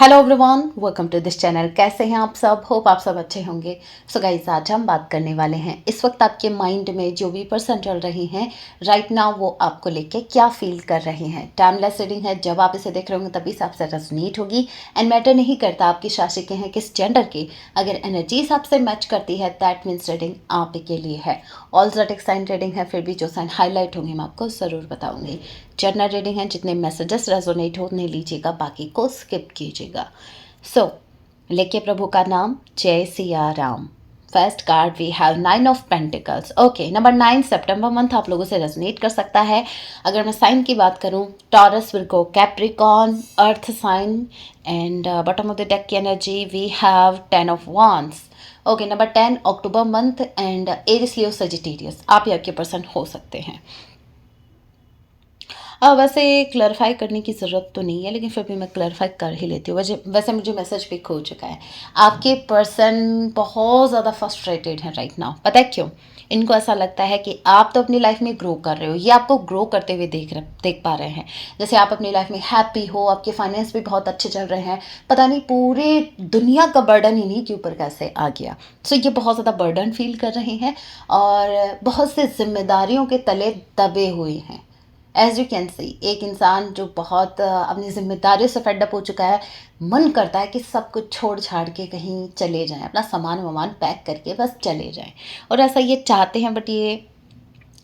Hello everyone, welcome to this channel. कैसे हैं आप सब? होप आप सब अच्छे होंगे। सो गाइस, आज हम बात करने वाले हैं इस वक्त आपके माइंड में जो भी पर्सन चल रही हैं राइट नाउ, वो आपको लेके क्या फील कर रहे हैं। टाइमलेस रीडिंग है, जब आप इसे देख रहे होंगे तभी से आपसे रेजोनेट होगी एंड मैटर नहीं करता आपकी राशि के हैं किस जेंडर की। अगर एनर्जीज आपसे मैच करती है दैट मीन्स रीडिंग आप के लिए है। ऑल ज़ोडिएक साइन रीडिंग है, फिर भी जो साइन हाईलाइट होंगे मैं आपको ज़रूर बताऊंगी। जनरल रीडिंग है, जितने मैसेजेस रेजोनेट होने लीजिएगा, बाकी को स्किप कीजिएगा। लेके प्रभु का नाम, जय Siya Ram. First card we have 9 of pentacles. Okay, number 9 सितंबर मंथ आप लोगों से रेजोनेट कर सकता है। अगर मैं साइन की बात करूं, Taurus, Virgo, Capricorn, earth sign and bottom of the deck की एनर्जी वी हैव 10 ऑफ wands। Okay, number 10 October month and Aries, Leo, Sagittarius आप या आपके पर्सन हो सकते हैं। वैसे क्लैरिफाई करने की ज़रूरत तो नहीं है, लेकिन फिर भी मैं क्लैरिफाई कर ही लेती हूँ। वैसे मुझे मैसेज पिक हो चुका है। आपके पर्सन बहुत ज़्यादा फ्रस्ट्रेटेड हैं राइट नाउ। पता है क्यों? इनको ऐसा लगता है कि आप तो अपनी लाइफ में ग्रो कर रहे हो, ये आपको ग्रो करते हुए देख पा रहे हैं। जैसे आप अपनी लाइफ में हैप्पी हो, आपके फाइनेंस भी बहुत अच्छे चल रहे हैं, पता नहीं पूरी दुनिया का बर्डन इन्हीं के ऊपर कैसे आ गया। सो ये बहुत ज़्यादा बर्डन फील कर रहे हैं और बहुत से जिम्मेदारियों के तले दबे हुए हैं। एज यू कैन सी, एक इंसान जो बहुत अपनी जिम्मेदारियों से फेडअप हो चुका है, मन करता है कि सब कुछ छोड़ छाड़ के कहीं चले जाएं, अपना सामान वामान पैक करके बस चले जाएं। और ऐसा ये चाहते हैं बट ये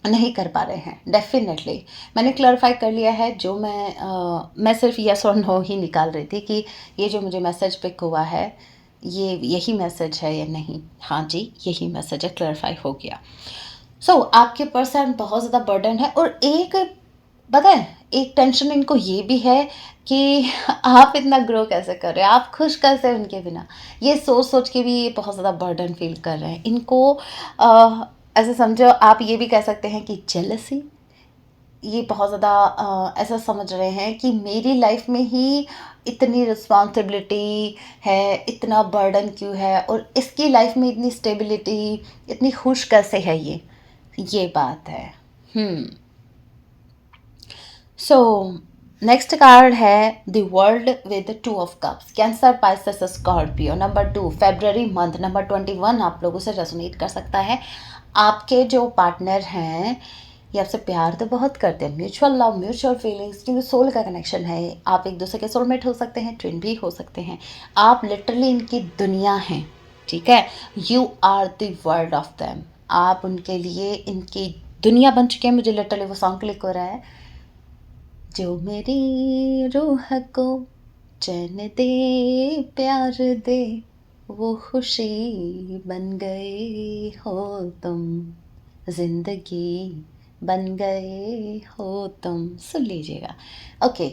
नहीं कर पा रहे हैं। डेफिनेटली मैंने क्लैरिफाई कर लिया है। जो मैं सिर्फ यस और नो ही निकाल रही थी कि ये जो मुझे मैसेज पिक हुआ है ये यही मैसेज है या नहीं। हाँ जी, यही मैसेज है, क्लैरिफाई हो गया। आपके पर्सन बहुत ज़्यादा बर्डन है और एक, पता है, एक टेंशन इनको ये भी है कि आप इतना ग्रो कैसे कर रहे हैं, आप खुश कैसे हैं उनके बिना। ये सोच सोच के भी ये बहुत ज़्यादा बर्डन फील कर रहे हैं। इनको ऐसे समझो, आप ये भी कह सकते हैं कि जेलसी, ये बहुत ज़्यादा ऐसा समझ रहे हैं कि मेरी लाइफ में ही इतनी रिस्पॉन्सिबिलिटी है, इतना बर्डन क्यों है, और इसकी लाइफ में इतनी स्टेबिलिटी, इतनी खुश कैसे है ये बात है। सो नेक्स्ट कार्ड है the world with 2 of cups। Cancer, Pisces, Scorpio. Number 2 February month, number 21 आप लोगों से रेजोनेट कर सकता है। आपके जो पार्टनर हैं ये आपसे प्यार तो बहुत करते हैं, म्यूचुअल लव, म्यूचुअल फीलिंग्स, क्योंकि सोल का कनेक्शन है। आप एक दूसरे के सोलमेट हो सकते हैं, ट्विन भी हो सकते हैं। आप लिटरली इनकी दुनिया हैं, ठीक है। You are the world of them. आप उनके लिए इनकी दुनिया बन चुके हैं। मुझे लिटरली वो सॉन्ग क्लिक हो रहा है, जो मेरी रूह को चैन दे, प्यार दे, वो खुशी बन गए हो तुम, जिंदगी बन गए हो तुम। सुन लीजिएगा। ओके,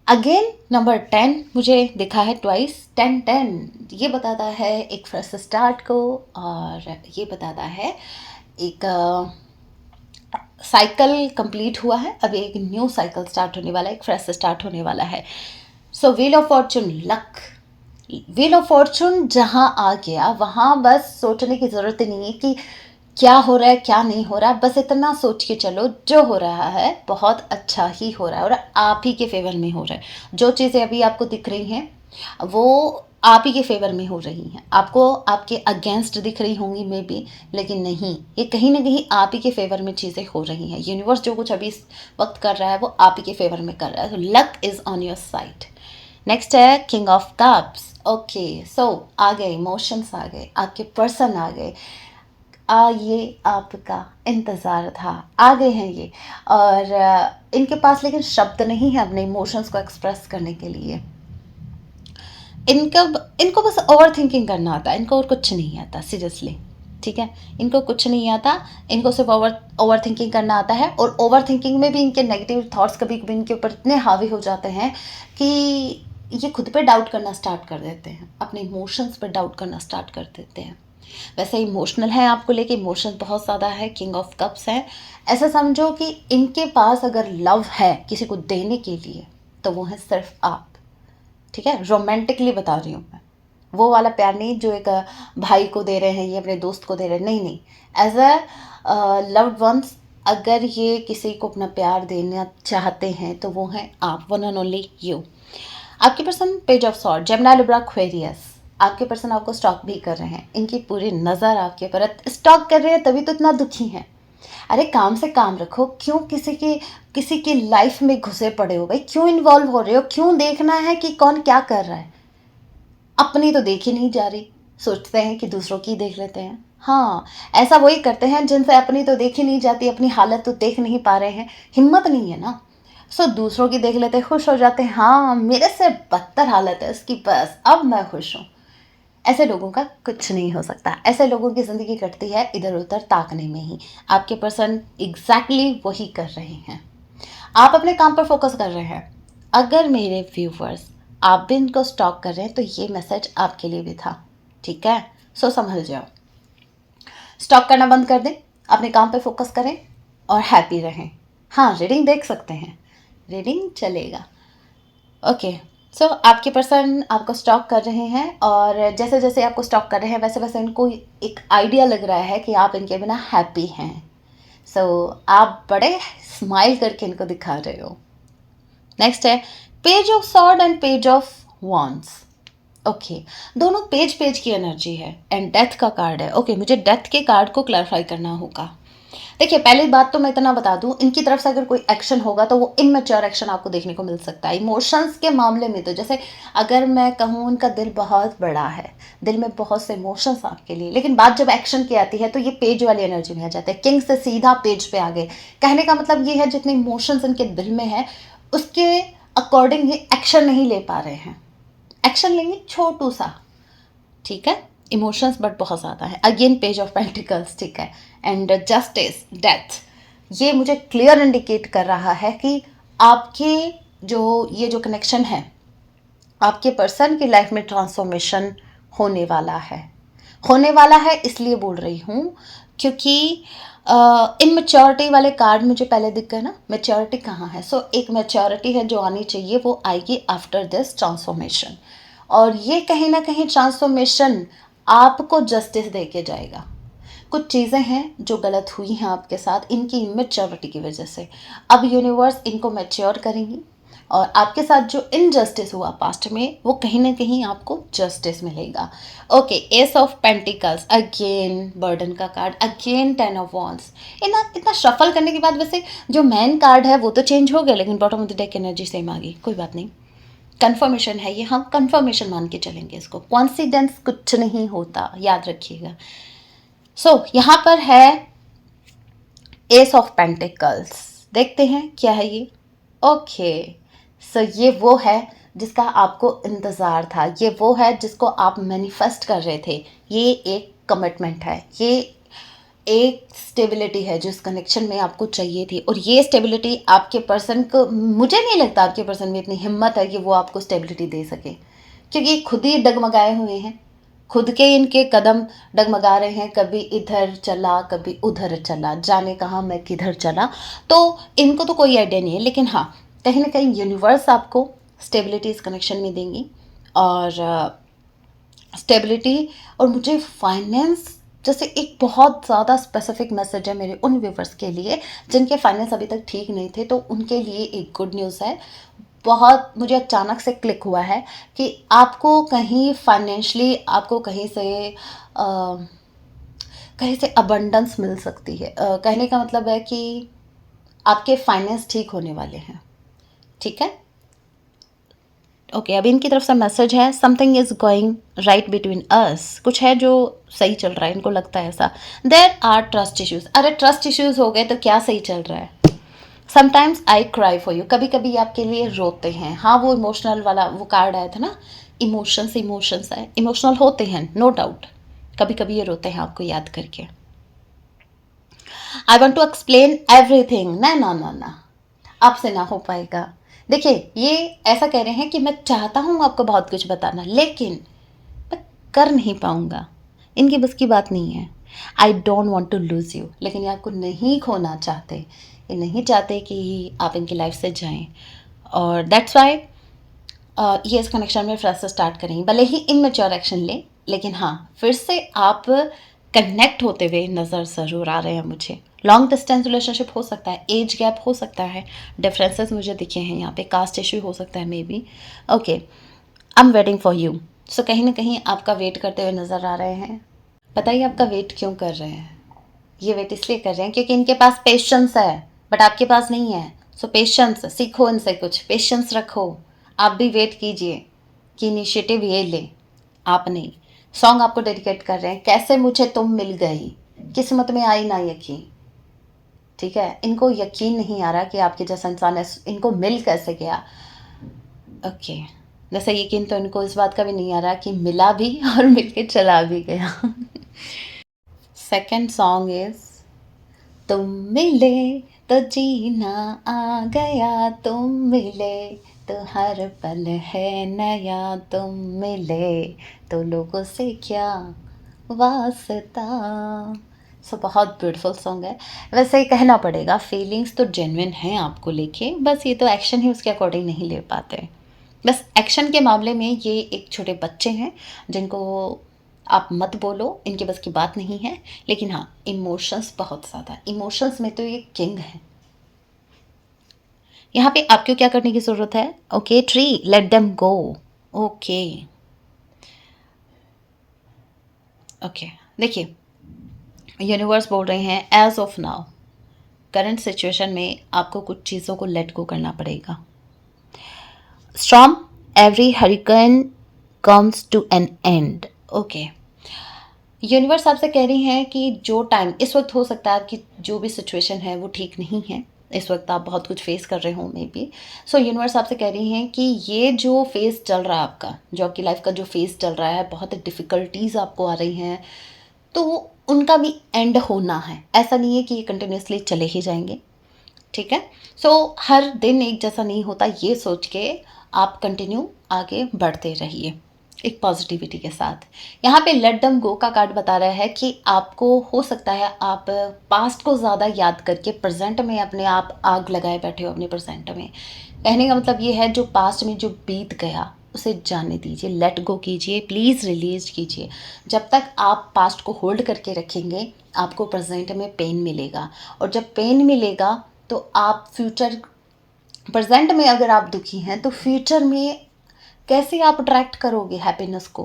अगेन नंबर 10 मुझे दिखा है ट्वाइस। 10-10 ये बताता है एक फ्रेश स्टार्ट को, और ये बताता है एक साइकिल कंप्लीट हुआ है, अब एक न्यू साइकिल स्टार्ट होने वाला है, एक फ्रेश स्टार्ट होने वाला है। So wheel of fortune, luck, wheel of fortune जहाँ आ गया वहाँ बस सोचने की ज़रूरत नहीं है कि क्या हो रहा है क्या नहीं हो रहा है। बस इतना सोच के चलो जो हो रहा है बहुत अच्छा ही हो रहा है और आप ही के फेवर में हो रहा है। जो चीज़ें अभी आपको दिख रही हैं वो आप ही के फेवर में हो रही हैं। आपको आपके अगेंस्ट दिख रही होंगी मे बी, लेकिन नहीं, ये कहीं ना कहीं आप ही के फेवर में चीज़ें हो रही हैं। यूनिवर्स जो कुछ अभी इस वक्त कर रहा है वो आप ही के फेवर में कर रहा है। Luck is on your side. Next है किंग ऑफ कप्स। ओके, सो आ गए इमोशंस, आ गए आपके पर्सन, आ गए। ये आपका इंतज़ार था, आ गए हैं ये। और इनके पास लेकिन शब्द नहीं है अपने इमोशंस को एक्सप्रेस करने के लिए। इनका इनको बस ओवर थिंकिंग करना आता है, इनको और कुछ नहीं आता सीरियसली, ठीक है। इनको कुछ नहीं आता, इनको सिर्फ ओवर थिंकिंग करना आता है। और ओवर थिंकिंग में भी इनके नेगेटिव थॉट्स कभी कभी इनके ऊपर इतने हावी हो जाते हैं कि ये खुद पे डाउट करना स्टार्ट कर देते हैं, अपने इमोशंस पे डाउट करना स्टार्ट कर देते हैं। वैसे इमोशनल है आपको लेके, इमोशंस बहुत ज़्यादा है, किंग ऑफ कप्स है। ऐसा समझो कि इनके पास अगर लव है किसी को देने के लिए तो वो है सिर्फ आप, ठीक है। रोमांटिकली बता रही हूँ मैं, वो वाला प्यार नहीं जो एक भाई को दे रहे हैं, ये अपने दोस्त को दे रहे हैं, नहीं नहीं। एज अ लव्ड वंस अगर ये किसी को अपना प्यार देना चाहते हैं तो वो हैं आप, वन एंड ओनली यू। आपके person page of sword, Gemini, Libra, Aquarius, आपके पर्सन आपको स्टॉक भी कर रहे हैं। इनकी पूरी नज़र आपके ऊपर, स्टॉक कर रहे हैं तभी तो इतना दुखी हैं। अरे काम से काम रखो, क्यों किसी की लाइफ में घुसे पड़े हो भाई? क्यों इन्वॉल्व हो रहे हो? क्यों देखना है कि कौन क्या कर रहा है? अपनी तो देखी नहीं जा रही, सोचते हैं कि दूसरों की देख लेते हैं। हाँ, ऐसा वही करते हैं जिनसे अपनी तो देखी नहीं जाती, अपनी हालत तो देख नहीं पा रहे हैं, हिम्मत नहीं है ना। सो दूसरों की देख लेते हैं, खुश हो जाते हैं, हाँ मेरे से बदतर हालत है उसकी, बस अब मैं खुश हूँ। ऐसे लोगों का कुछ नहीं हो सकता। ऐसे लोगों की ज़िंदगी कटती है इधर उधर ताकने में ही। आपके पर्सन एग्जैक्टली वही कर रहे हैं। आप अपने काम पर फोकस कर रहे हैं। अगर मेरे व्यूवर्स आप भी इनको स्टॉक कर रहे हैं तो ये मैसेज आपके लिए भी था, ठीक है? सो संभल जाओ, स्टॉक करना बंद कर दें, अपने काम पे फोकस करें और हैप्पी रहें। हाँ, रीडिंग देख सकते हैं, रीडिंग चलेगा। ओके, सो आपके पर्सन आपको स्टॉक कर रहे हैं और जैसे जैसे आपको स्टॉक कर रहे हैं वैसे वैसे इनको एक आइडिया लग रहा है कि आप इनके बिना हैप्पी हैं। सो आप बड़े स्माइल करके इनको दिखा रहे हो। नेक्स्ट है page of sword and page of wands. Okay, दोनों पेज पेज की एनर्जी है एंड डेथ का कार्ड है। ओके, मुझे डेथ के कार्ड को क्लैरिफाई करना होगा। देखिए, पहली बात तो मैं इतना बता दूं, इनकी तरफ से अगर कोई एक्शन होगा तो वो इमेच्योर एक्शन आपको देखने को मिल सकता है। इमोशंस के मामले में तो जैसे अगर मैं कहूँ उनका दिल बहुत बड़ा है, दिल में बहुत से इमोशंस आपके लिए, लेकिन बात जब एक्शन की आती है तो ये पेज वाली एनर्जी में आ जाते हैं। किंग से सीधा पेज पे आ गए। कहने का मतलब ये है जितने इमोशंस इनके दिल में है उसके अकॉर्डिंग ये एक्शन नहीं ले पा रहे हैं। एक्शन लेंगे छोटू सा, ठीक है, इमोशंस बट बहुत ज़्यादा है। अगेन पेज ऑफ पेंटिकल्स, ठीक है, एंड जस्टिस, डेथ। ये मुझे क्लियर इंडिकेट कर रहा है कि आपके जो कनेक्शन है, आपके पर्सन की लाइफ में ट्रांसफॉर्मेशन होने वाला है। होने वाला है इसलिए बोल रही हूँ क्योंकि इमेच्योरिटी वाले कार्ड मुझे पहले दिख गए ना, मेच्योरिटी कहाँ है? सो एक मेच्योरिटी है जो आनी चाहिए, वो आएगी आफ्टर दिस ट्रांसफॉर्मेशन। और ये कहीं ना कहीं ट्रांसफॉर्मेशन आपको जस्टिस दे के जाएगा। कुछ चीज़ें हैं जो गलत हुई हैं आपके साथ इनकी इमेच्योरिटी की वजह से, अब यूनिवर्स इनको मैच्योर करेंगी और आपके साथ जो इनजस्टिस हुआ पास्ट में वो कहीं ना कहीं आपको जस्टिस मिलेगा। Okay, S of pentacles, again burden का कार्ड, अगेन 10 ऑफ वॉन्ड्स। इतना शफल करने के बाद वैसे जो मैन कार्ड है वो तो चेंज हो गया, लेकिन bottom of the deck energy same आ गई। कोई बात नहीं, कंफर्मेशन है ये, हम कंफर्मेशन मान के चलेंगे इसको। कॉन्सिडेंस कुछ नहीं होता, याद रखिएगा। सो यहाँ पर है एस ऑफ पेंटिकल्स। देखते हैं क्या है ये। ओके, सो ये वो है जिसका आपको इंतज़ार था, ये वो है जिसको आप मैनिफेस्ट कर रहे थे। ये एक कमिटमेंट है, ये एक स्टेबिलिटी है जो इस कनेक्शन में आपको चाहिए थी। और ये स्टेबिलिटी आपके पर्सन को, मुझे नहीं लगता आपके पर्सन में इतनी हिम्मत है कि वो आपको स्टेबिलिटी दे सके, क्योंकि खुद ही डगमगाए हुए हैं, खुद के इनके कदम डगमगा रहे हैं। कभी इधर चला कभी उधर चला, जाने कहाँ मैं किधर चला, तो इनको तो कोई आइडिया नहीं है। लेकिन हाँ, कहीं ना कहीं यूनिवर्स आपको स्टेबिलिटी इस कनेक्शन में देंगी। और स्टेबिलिटी और मुझे फाइनेंस जैसे एक बहुत ज़्यादा स्पेसिफिक मैसेज है मेरे उन व्यूवर्स के लिए जिनके फाइनेंस अभी तक ठीक नहीं थे, तो उनके लिए एक गुड न्यूज़ है। बहुत मुझे अचानक से क्लिक हुआ है कि आपको कहीं फाइनेंशियली आपको कहीं से अबंडेंस मिल सकती है। कहने का मतलब है कि आपके फाइनेंस ठीक होने वाले हैं, ठीक है। ओके, अभी इनकी तरफ से मैसेज है something is going right between us. कुछ है जो सही चल रहा है, इनको लगता है ऐसा। There are trust issues. अरे ट्रस्ट इश्यूज हो गए तो क्या सही चल रहा है? Sometimes I cry for you. कभी कभी आपके लिए रोते हैं। हाँ, वो इमोशनल वाला वो कार्ड आया था ना, इमोशंस है, इमोशनल होते हैं नो डाउट। कभी कभी ये रोते हैं आपको याद करके। I want to explain everything. ना ना ना ना, आपसे ना हो पाएगा। देखिए, ये ऐसा कह रहे हैं कि मैं चाहता हूँ आपको बहुत कुछ बताना, लेकिन मैं कर नहीं पाऊँगा, इनकी बस की बात नहीं है। I don't want to lose you, लेकिन ये आपको नहीं खोना चाहते, ये नहीं चाहते कि आप इनकी लाइफ से जाएं। और दैट्स वाई ये इस कनेक्शन में फिर से स्टार्ट करेंगे, भले ही इमेच्योर एक्शन लें, लेकिन हाँ, फिर से आप कनेक्ट होते हुए नज़र ज़रूर आ रहे हैं मुझे। लॉन्ग डिस्टेंस रिलेशनशिप हो सकता है, एज गैप हो सकता है, डिफरेंसेस मुझे दिखे हैं यहाँ पे, कास्ट इशू हो सकता है maybe. Okay, I am waiting for you. So कहीं ना कहीं आपका वेट करते हुए नज़र आ रहे हैं। बताइए आपका वेट क्यों कर रहे हैं? ये वेट इसलिए कर रहे हैं क्योंकि इनके पास पेशेंस है बट आपके पास नहीं है। सो पेशेंस सीखो इनसे, कुछ पेशेंस रखो। आप भी वेट कीजिए कि इनिशिएटिव ये ले, आप नहीं। सॉन्ग आपको डेडिकेट कर रहे हैं, कैसे मुझे तुम मिल गई, किस्मत में आई ना यकीन। ठीक है, इनको यकीन नहीं आ रहा कि आपके जैसा इंसान है, इनको मिल कैसे गया। ओके, जैसे यकीन तो इनको इस बात का भी नहीं आ रहा कि मिला भी और मिल के चला भी गया। सेकेंड सॉन्ग इज तुम मिले तो जीना आ गया, तुम मिले तो हर पल है नया, तुम मिले तो लोगों से क्या वास्ता। सो बहुत ब्यूटीफुल सॉन्ग है। वैसे ही कहना पड़ेगा, फीलिंग्स तो जेन्युइन हैं आपको लेके, बस ये तो एक्शन ही उसके अकॉर्डिंग नहीं ले पाते। बस एक्शन के मामले में ये एक छोटे बच्चे हैं जिनको आप मत बोलो, इनके बस की बात नहीं है। लेकिन हाँ, इमोशंस बहुत ज़्यादा, इमोशंस में तो ये किंग है। यहाँ पे आपको क्या करने की ज़रूरत है? Okay tree, let them go. Okay okay, देखिए यूनिवर्स बोल रहे हैं as of now, current situation में आपको कुछ चीज़ों को लेट गो करना पड़ेगा। Storm, every hurricane comes to an end. Okay, universe आपसे कह रही हैं कि जो टाइम इस वक्त हो सकता है आपकी जो भी सिचुएशन है वो ठीक नहीं है, इस वक्त आप बहुत कुछ फेस कर रहे हो मे बी। सो यूनिवर्स आपसे कह रही हैं कि ये जो फेज़ चल रहा है आपका, जो आपकी लाइफ का जो फेज़ चल रहा है, बहुत डिफ़िकल्टीज़ आपको आ रही हैं, तो उनका भी एंड होना है। ऐसा नहीं है कि ये कंटिन्यूसली चले ही जाएंगे। ठीक है, सो हर दिन एक जैसा नहीं होता, ये सोच के आप कंटिन्यू आगे बढ़ते रहिए एक पॉजिटिविटी के साथ। यहाँ पे लेट देम गो का कार्ड बता रहा है कि आपको हो सकता है आप पास्ट को ज़्यादा याद करके प्रेजेंट में अपने आप आग लगाए बैठे हो अपने प्रेजेंट में। कहने का मतलब ये है, जो पास्ट में जो बीत गया उसे जाने दीजिए, लेट गो कीजिए, प्लीज़ रिलीज कीजिए। जब तक आप पास्ट को होल्ड करके रखेंगे आपको प्रेजेंट में पेन मिलेगा, और जब पेन मिलेगा तो आप फ्यूचर, प्रेजेंट में अगर आप दुखी हैं तो फ्यूचर में कैसे आप अट्रैक्ट करोगे हैप्पीनेस को?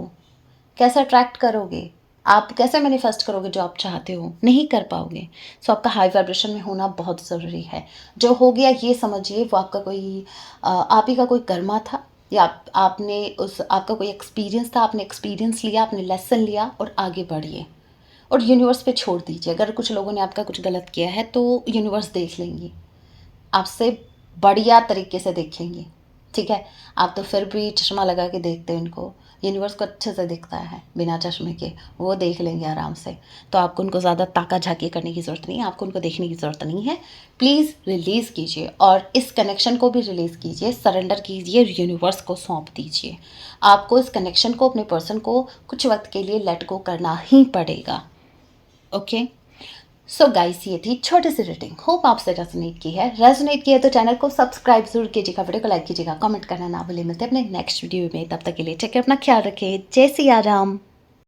कैसे अट्रैक्ट करोगे? आप कैसे मैनिफेस्ट करोगे जो आप चाहते हो? नहीं कर पाओगे। सो आपका हाई वाइब्रेशन में होना बहुत ज़रूरी है। जो हो गया ये समझिए वो आपका कोई आप ही का कोई कर्मा था, या आपने उस आपका कोई एक्सपीरियंस था, आपने एक्सपीरियंस लिया, आपने लेसन लिया और आगे बढ़िए और यूनिवर्स पे छोड़ दीजिए। अगर कुछ लोगों ने आपका कुछ गलत किया है तो यूनिवर्स देख लेंगी, आपसे बढ़िया तरीके से देखेंगे। ठीक है, आप तो फिर भी चश्मा लगा के देखते हो इनको, यूनिवर्स को अच्छे से दिखता है बिना चश्मे के, वो देख लेंगे आराम से। तो आपको उनको ज़्यादा ताका झाकी करने की ज़रूरत नहीं है, आपको उनको देखने की ज़रूरत नहीं है। प्लीज़ रिलीज़ कीजिए और इस कनेक्शन को भी रिलीज़ कीजिए, सरेंडर कीजिए, यूनिवर्स को सौंप दीजिए। आपको इस कनेक्शन को, अपने पर्सन को कुछ वक्त के लिए लेट गो करना ही पड़ेगा। ओके, सो गाइस, ये थी छोटी सी रीडिंग। होप आपसे रेजोनेट की है। रेजोनेट किया तो चैनल को सब्सक्राइब जरूर कीजिएगा, वीडियो को लाइक कीजिएगा, कमेंट करना ना भूलिए। मिलते हैं अपने नेक्स्ट वीडियो में, तब तक के लिए टेक केयर, अपना ख्याल रखें। जय सिया राम।